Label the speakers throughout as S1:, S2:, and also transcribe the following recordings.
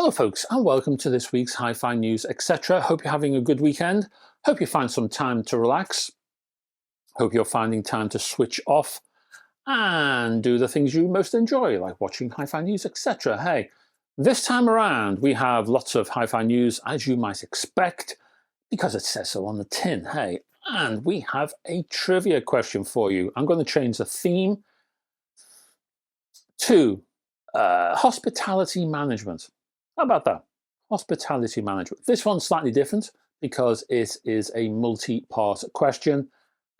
S1: Hello folks, and welcome to this week's Hi-Fi News, etc. Hope you're having a good weekend. Hope you find some time to relax. Hope you're finding time to switch off and do the things you most enjoy, like watching Hi-Fi News, etc. Hey, this time around we have lots of Hi-Fi News, as you might expect, because it says so on the tin. Hey, and we have a trivia question for you. I'm going to change the theme to hospitality management. How about that? Hospitality management. This one's slightly different because it is a multi-part question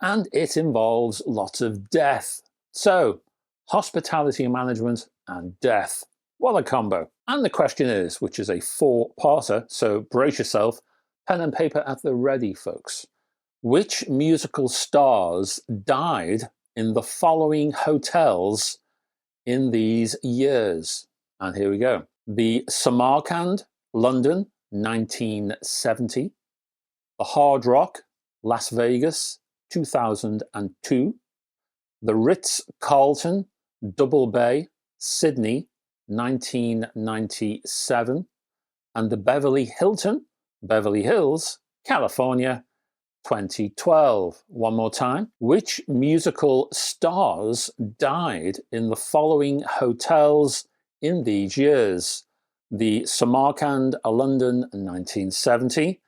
S1: and it involves lots of death. So, hospitality management and death. What a combo. And the question is, which is a four-parter, so brace yourself, pen and paper at the ready, folks. Which musical stars died in the following hotels in these years? And here we go. The Samarkand, London, 1970. The Hard Rock, Las Vegas, 2002. The Ritz-Carlton, Double Bay, Sydney, 1997. And the Beverly Hilton, Beverly Hills, California, 2012. One more time. Which musical stars died in the following hotels in these years? The Samarkand, London, 1970,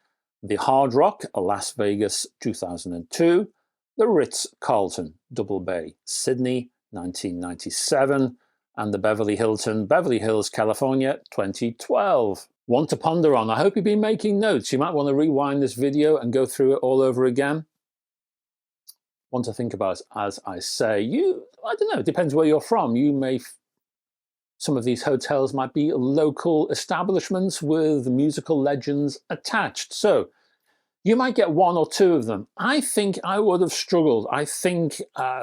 S1: the Hard Rock, Las Vegas, 2002, the Ritz-Carlton, Double Bay, Sydney, 1997, and the Beverly Hilton, Beverly Hills, California, 2012. One to ponder on. I hope you've been making notes. You might want to rewind this video and go through it all over again. One to think about, as I say. I don't know, it depends where you're from. You may Some of these hotels might be local establishments with musical legends attached. So you might get one or two of them. I think I would have struggled. I think,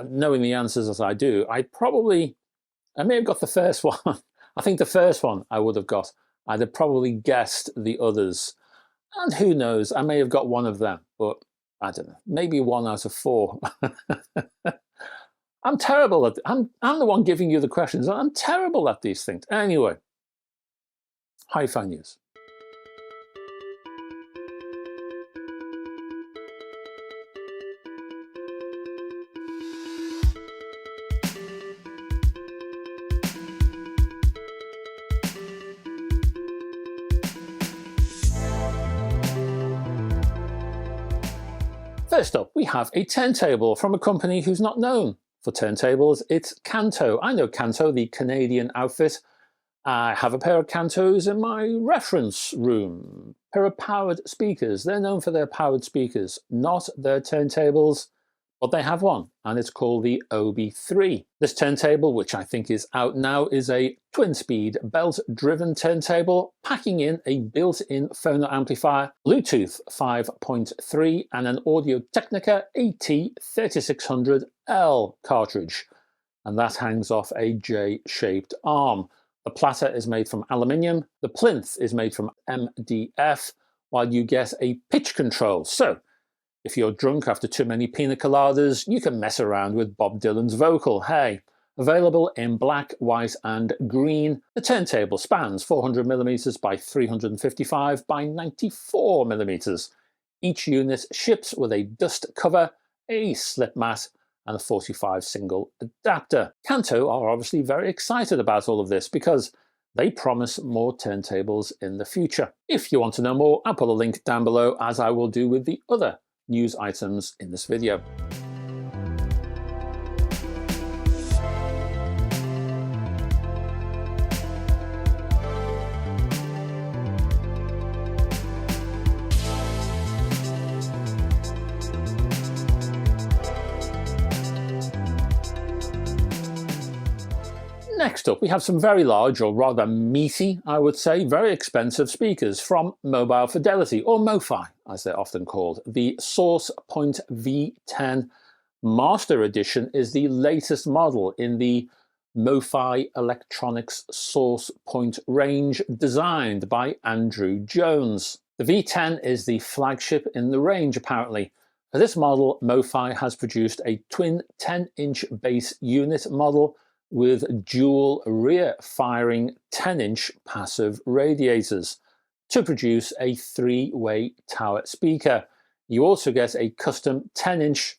S1: knowing the answers as I do, I may have got the first one. I think the first one I would have got. I'd have probably guessed the others. And who knows, I may have got one of them, but I don't know, maybe 1 out of 4. I'm terrible at I'm the one giving you the questions. I'm terrible at these things. Anyway, Hi-Fi News. First up, we have a turntable from a company who's not known for turntables. It's Kanto. I know Kanto, the Canadian outfit. I have a pair of Kantos in my reference room. Pair of powered speakers. They're known for their powered speakers, not their turntables, but they have one, and it's called the OB3. This turntable, which I think is out now, is a twin-speed belt-driven turntable, packing in a built-in phono amplifier, Bluetooth 5.3, and an Audio-Technica AT3600L cartridge, and that hangs off a J-shaped arm. The platter is made from aluminium, the plinth is made from MDF, while you get a pitch control. So, if you're drunk after too many pina coladas, you can mess around with Bob Dylan's vocal. Hey, available in black, white and green. The turntable spans 400mm by 355 by 94mm. Each unit ships with a dust cover, a slip mat and a 45 single adapter. Kanto are obviously very excited about all of this because they promise more turntables in the future. If you want to know more, I'll put a link down below, as I will do with the other news items in this video. Next up, we have some very large, or rather meaty, I would say, very expensive speakers from Mobile Fidelity, or MoFi, as they're often called. The SourcePoint V10 Master Edition is the latest model in the MoFi Electronics SourcePoint range, designed by Andrew Jones. The V10 is the flagship in the range, apparently. For this model, MoFi has produced a twin 10-inch bass unit model with dual rear-firing 10-inch passive radiators to produce a 3-way tower speaker. You also get a custom 10-inch,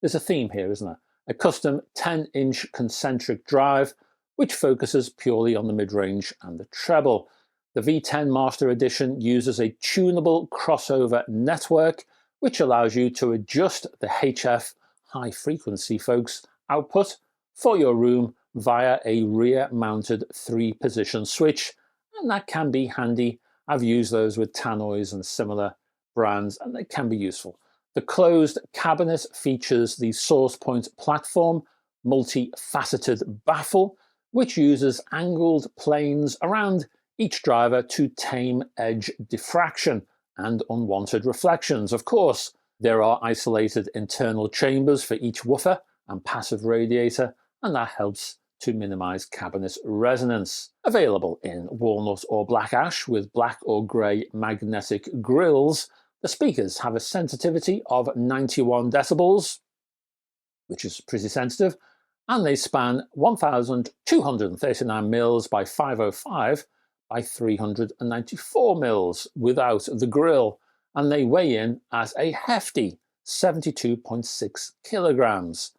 S1: there's a theme here, isn't there? A custom 10-inch concentric drive, which focuses purely on the mid-range and the treble. The V10 Master Edition uses a tunable crossover network, which allows you to adjust the HF, high frequency folks, output for your room via a rear-mounted 3-position switch, and that can be handy. I've used those with Tannoys and similar brands, and they can be useful. The closed cabinet features the SourcePoint platform multi-faceted baffle, which uses angled planes around each driver to tame edge diffraction and unwanted reflections. Of course, there are isolated internal chambers for each woofer and passive radiator, and that helps to minimize cabinet resonance. Available in walnut or black ash with black or grey magnetic grills, the speakers have a sensitivity of 91 decibels, which is pretty sensitive, and they span 1,239 mils by 505 by 394 mils without the grill, and they weigh in at a hefty 72.6 kilograms.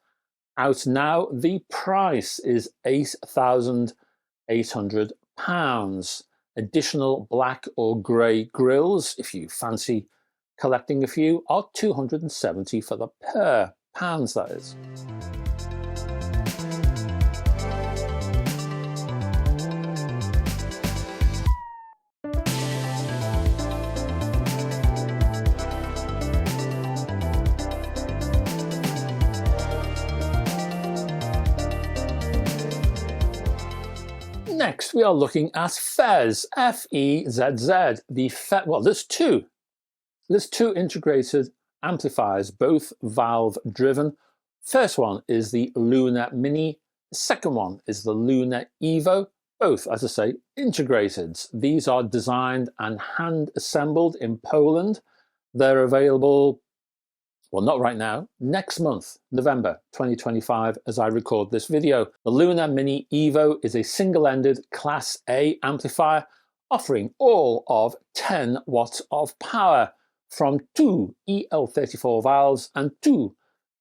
S1: Out now, the price is £8,800. Additional black or grey grills, if you fancy collecting a few, are £270 for the pair. Pounds, that is. Next, we are looking at Fezz, F-E-Z-Z. Well, there's two integrated amplifiers, both valve driven. First one is the Luna Mini. The second one is the Luna Evo. Both, as I say, integrated. These are designed and hand assembled in Poland. They're available, well, not right now, next month, November 2025, as I record this video. The Luna Mini Evo is a single-ended Class A amplifier offering all of 10 watts of power from 2 EL34 valves and 2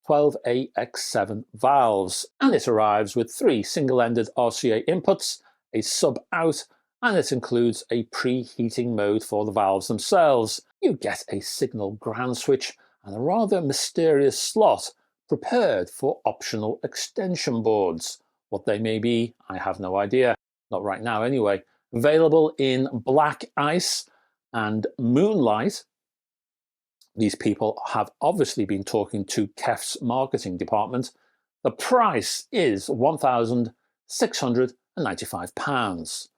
S1: 12AX7 valves. And it arrives with 3 single-ended RCA inputs, a sub-out, and it includes a preheating mode for the valves themselves. You get a signal ground switch and a rather mysterious slot prepared for optional extension boards. What they may be, I have no idea. Not right now anyway. Available in Black Ice and Moonlight. These people have obviously been talking to Kef's marketing department. The price is £1,695.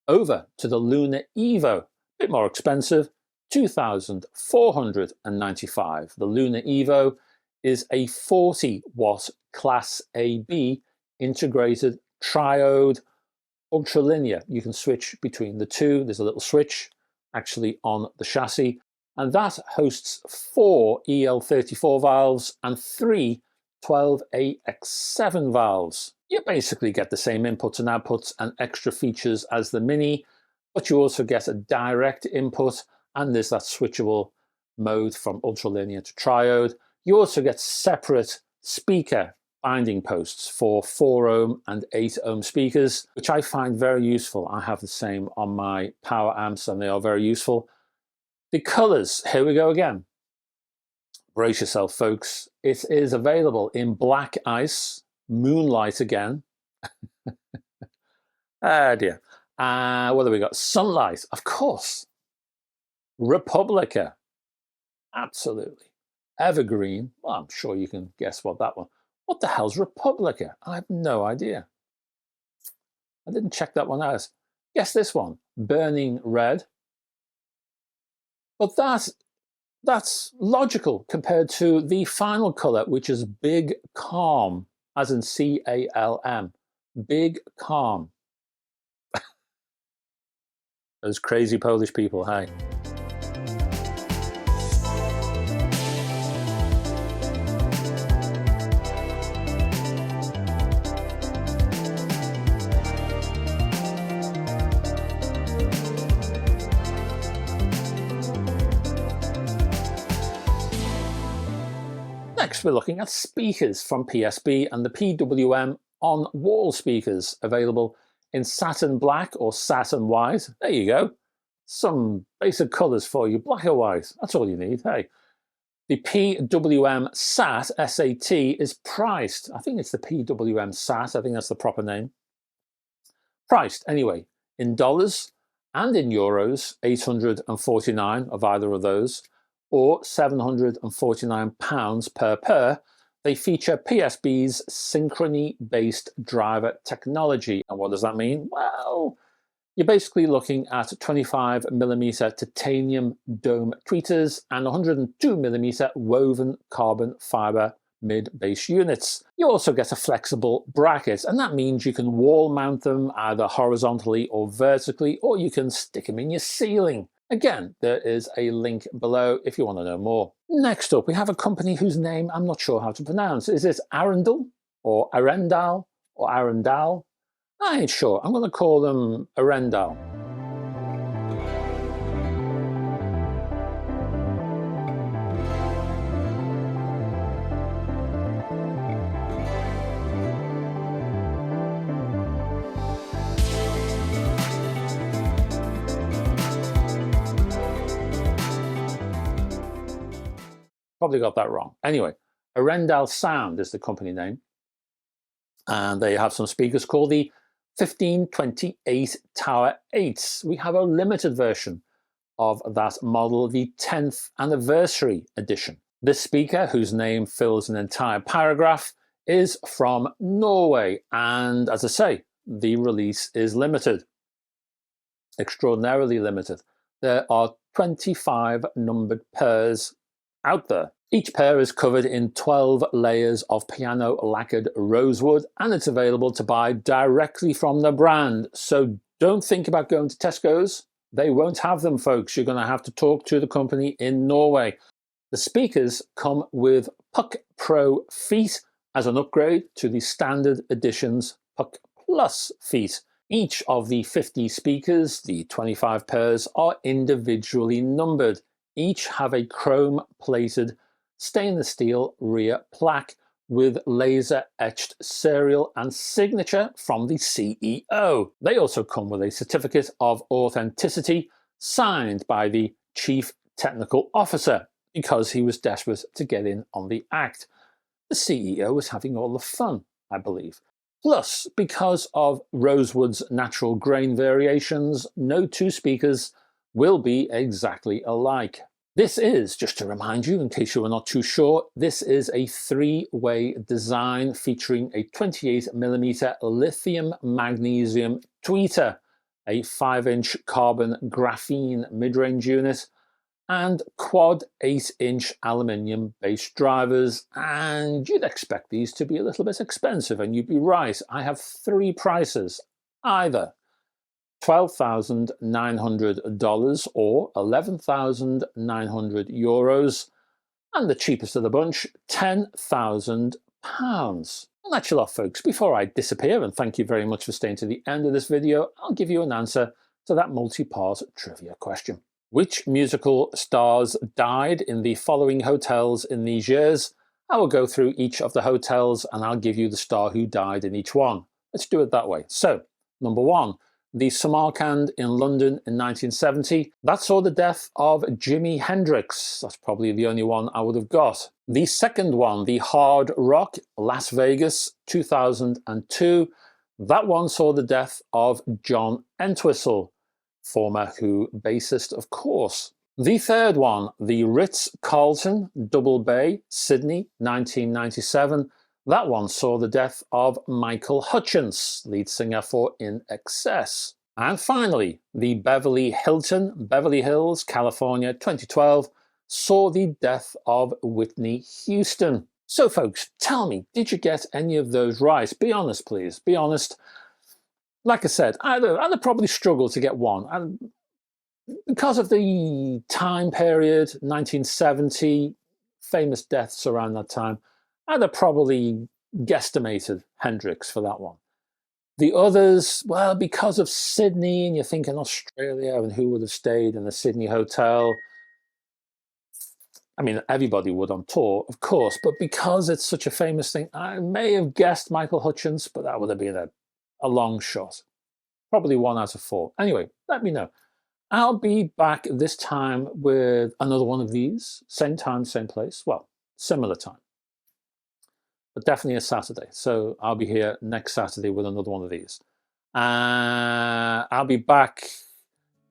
S1: Over to the Luna Evo, a bit more expensive, £2,495. The Luna Evo is a 40-watt Class AB integrated triode ultralinear. You can switch between the two. There's a little switch actually on the chassis, and that hosts 4 EL34 valves and 3 12AX7 valves. You basically get the same inputs and outputs and extra features as the Mini, but you also get a direct input, and there's that switchable mode from ultralinear to triode. You also get separate speaker binding posts for 4 ohm and 8 ohm speakers, which I find very useful. I have the same on my power amps, and they are very useful. The colors, here we go again. Brace yourself, folks. It is available in Black Ice, Moonlight again. Ah, dear. What have we got? Sunlight, of course. Republica, absolutely. Evergreen, well, I'm sure you can guess what that one. What the hell's Republica? I have no idea. I didn't check that one out. Guess this one, Burning Red. But that's logical compared to the final color, which is Big Calm, as in C-A-L-M. Big Calm. Those crazy Polish people, hey. Next, we're looking at speakers from PSB and the PWM on-wall speakers, available in satin black or satin white. There you go. Some basic colours for you, black or white. That's all you need, hey. The PWM SAT is priced, I think it's the PWM SAT, I think that's the proper name. Priced, anyway, in dollars and in euros, 849 of either of those, or £749 per pair. They feature PSB's synchrony-based driver technology. And what does that mean? Well, you're basically looking at 25mm titanium dome tweeters and 102mm woven carbon fiber mid-bass units. You also get a flexible bracket, and that means you can wall mount them either horizontally or vertically, or you can stick them in your ceiling. Again, there is a link below if you want to know more. Next up, we have a company whose name I'm not sure how to pronounce. Is it Arendal or Arendal or Arendal? I ain't sure. I'm going to call them Arendal. Probably got that wrong. Anyway, Arendal Sound is the company name. And they have some speakers called the 1528 Tower 8s. We have a limited version of that model, the 10th anniversary edition. This speaker, whose name fills an entire paragraph, is from Norway. And as I say, the release is limited. Extraordinarily limited. There are 25 numbered pairs out there. Each pair is covered in 12 layers of piano lacquered rosewood, and it's available to buy directly from the brand. So don't think about going to Tesco's. They won't have them, folks. You're going to have to talk to the company in Norway. The speakers come with Puck Pro feet as an upgrade to the standard edition's Puck Plus feet. Each of the 50 speakers, the 25 pairs, are individually numbered. Each have a chrome-plated stainless steel rear plaque with laser-etched serial and signature from the CEO. They also come with a certificate of authenticity signed by the Chief Technical Officer because he was desperate to get in on the act. The CEO was having all the fun, I believe. Plus, because of Rosewood's natural grain variations, no two speakers will be exactly alike. This is, just to remind you, in case you were not too sure, this is a three-way design featuring a 28mm lithium magnesium tweeter, a 5-inch carbon graphene mid-range unit, and quad 8-inch aluminium bass drivers. And you'd expect these to be a little bit expensive, and you'd be right. I have three prices: either $12,900 or €11,900, and the cheapest of the bunch, £10,000. And that's your lot, folks. Before I disappear, and thank you very much for staying to the end of this video, I'll give you an answer to that multi-part trivia question. Which musical stars died in the following hotels in these years? I will go through each of the hotels and I'll give you the star who died in each one. Let's do it that way. So, number one, the Samarkand in London in 1970. That saw the death of Jimi Hendrix. That's probably the only one I would have got. The second one, the Hard Rock, Las Vegas, 2002. That one saw the death of John Entwistle, former Who bassist, of course. The third one, the Ritz-Carlton, Double Bay, Sydney, 1997. That one saw the death of Michael Hutchence, lead singer for In Excess. And finally, the Beverly Hilton, Beverly Hills, California, 2012, saw the death of Whitney Houston. So folks, tell me, did you get any of those right? Be honest, please, be honest. Like I said, I'd have probably struggled to get one. Because of the time period, 1970, famous deaths around that time, I'd have probably guesstimated Hendrix for that one. The others, well, because of Sydney, and you're thinking Australia, and who would have stayed in the Sydney hotel, I mean, everybody would on tour, of course, but because it's such a famous thing, I may have guessed Michael Hutchence, but that would have been a long shot. Probably 1 out of 4. Anyway, let me know. I'll be back this time with another one of these. Same time, same place. Well, similar time. But definitely a Saturday. So I'll be here next Saturday with another one of these. I'll be back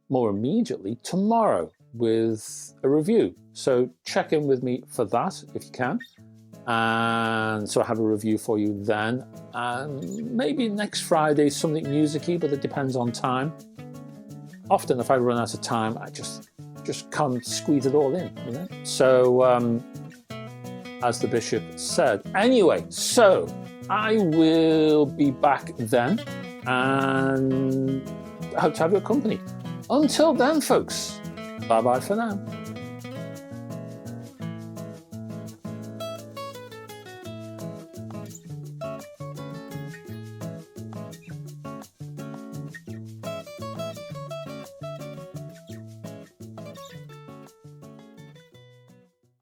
S1: more immediately tomorrow with a review. So check in with me for that if you can. And so I have a review for you then. And maybe next Friday something musicy, but it depends on time. Often if I run out of time, I just can't squeeze it all in, you know? So as the bishop said. Anyway, so I will be back then and I hope to have your company. Until then, folks, bye-bye for now.